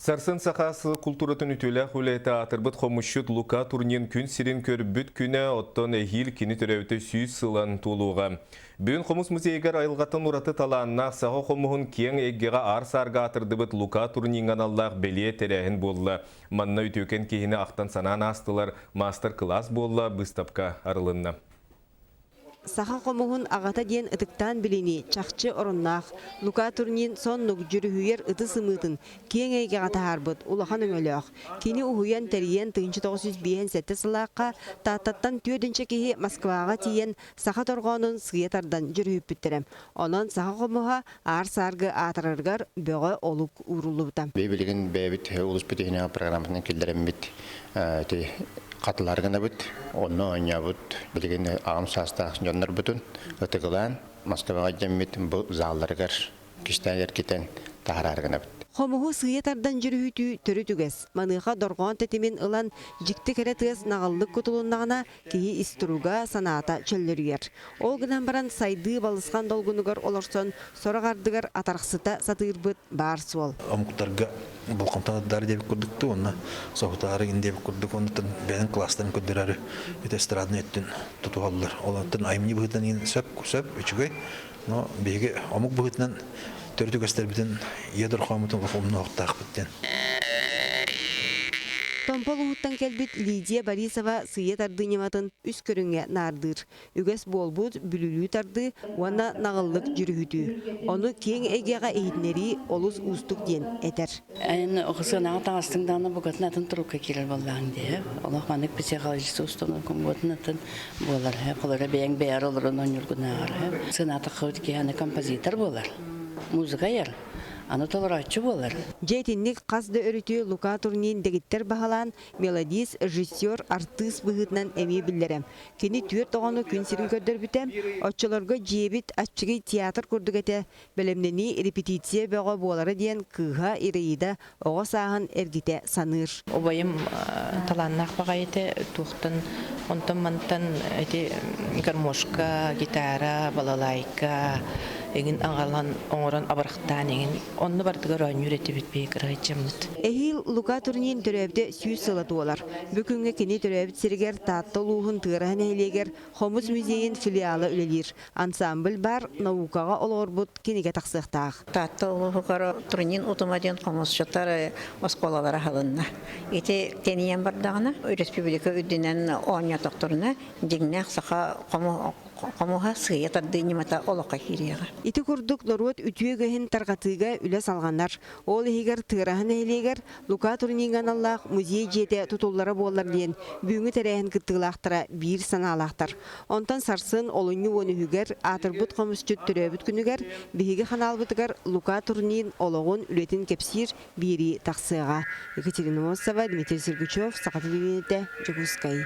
Сарсын сақасы культуратын үтілі хүлейті атырбыт қомышыт Лука турнин күн сирин көрбіт күні оттон әйіл кені түрәуті сүйіз сылан тулуға. Бүгін қомыс музейгер айылғатын ұраты таланна сағы қомығын кең әггеға арсарға атырдыбыт Лука турнинған Аллах беле терәхін болла. Манна үтөкен кейіні ақтан санан астылар мастер-класс болла бұстапқа арылынна. Саха комугун агата диен ытыктан билини чакчы оруннах Лука турнин соннук жүрүхүйер ыты сымытын кеңейге гатаарбыт улахан өңөлөк кини ухуян териен 1957 сылакка тааттаттан түйөдүнчө кихи Москвага тиен саха торгонун сыйетардан жүрүппүттерем онон саха комуга ар саргы атырыргар бөгө олук урулубутам бебилигин бебит улус бүтүнө программаны келдерембит Қатыларғана бұд, оны ойня бұд, білген ағым састақ жондар бұдын, өтігілан, Москваға жеммет бұл залларғар, кіштәгер кетен тағарарғана бұд. Хомугу сыйетардан жүрүхүтү төрү түгес. Маныға доргон тетимен ылан жикти кере тыгес нағаллык кутулуннағына кии истуруга санаата чөллөрүгер. Ол гынан баран сайды балысқан долгунугар олорсон сорағардыгар атарқсыта сатырбыт бар суол. Амуктарга болқамтанаддар деп көрдікті, онна соғытары деп көрдік, оннатын бәнін класстарын көддірәрі бет эстрадны өттін тұтуғалылар. Олатын айымны бұғытынан ең сөп, өчігөй, но беге амук бұғытынан төрді көстер бітін едір қамытын ұқымны оқтақ біттен. Томполуғыттан келбіт Лидия Борисова сые тарды нематын үс көріңе нардыр. Үгес болбуд бүлілі тарды, уанна нағыллық жүрүхүтү. Оны кең эгеға эйднери олус устук ден этер. Әйін оқысығынаға тағыстыңданы бұғатын атын тұруққа келер болағын де. Олақ манык бісе қалжысы ұстығын көмбетін атын болар. Қолары бәйін бәйір олырын оныргынағар. Сыната қауыт кейаны композитор болар. Музыка ер. Аны толыратчы болар. Жейтинник қазды өрүтү Лука турнин дегиттер бағалан мелодист, режиссер, артист бұғытынан әме білдерем. Кені түйір тоғаны күн сирин көрдір бүтем, отчыларға жебіт атчығы театр көрдігеті бәлемнені репетиция бәға болары дейін кыға ирейді оға сағын әргете саныр. Обайым таланнақ бағайты туқтын, онтын мантын гармошка, гитара, балалайка, эгин аңғалан оңыран абырықтан эгин онны бардығыр ойын үйреті бітпей кірғайчамыд. Эхил Лука турнин төрөбді сүйіз сылаты олар. Бүкінгі кені төрөбіт сірігер татты луғын тығырағын әйлегер Хомус музейін филиалы үлелер. Ансамбль бар наукаға олғыр бұд кенеге тақсықтақ. Татты луғығары турнин ұтымаден Хомус жаттары осколалары халынна. Еті кенеен бардағына республика үдінен оңя тоқтырына дегнәқ сақа Қомуға сыйетарды немата олыққа хирияға. Ити күрдік лоруот үтүйегіхін тарғатыға үлі салғанар. Ол егер тығырағын әйлегер Лука турнинған Аллах музей жете тұтулары болар дейін бүгінгі тәрәйін күттігілақтыра бір саналақтар. Онтан сарсын олыны оны хүгер атырбұт қомысчыт түрәбіт күнігер бігі қаналбытығар Лука турнин олығын үлетін кепсир бері тақсыға. Екатерина Мосова, Дмитрий Сергучев, Сақаты Бейнеті, Жогускай.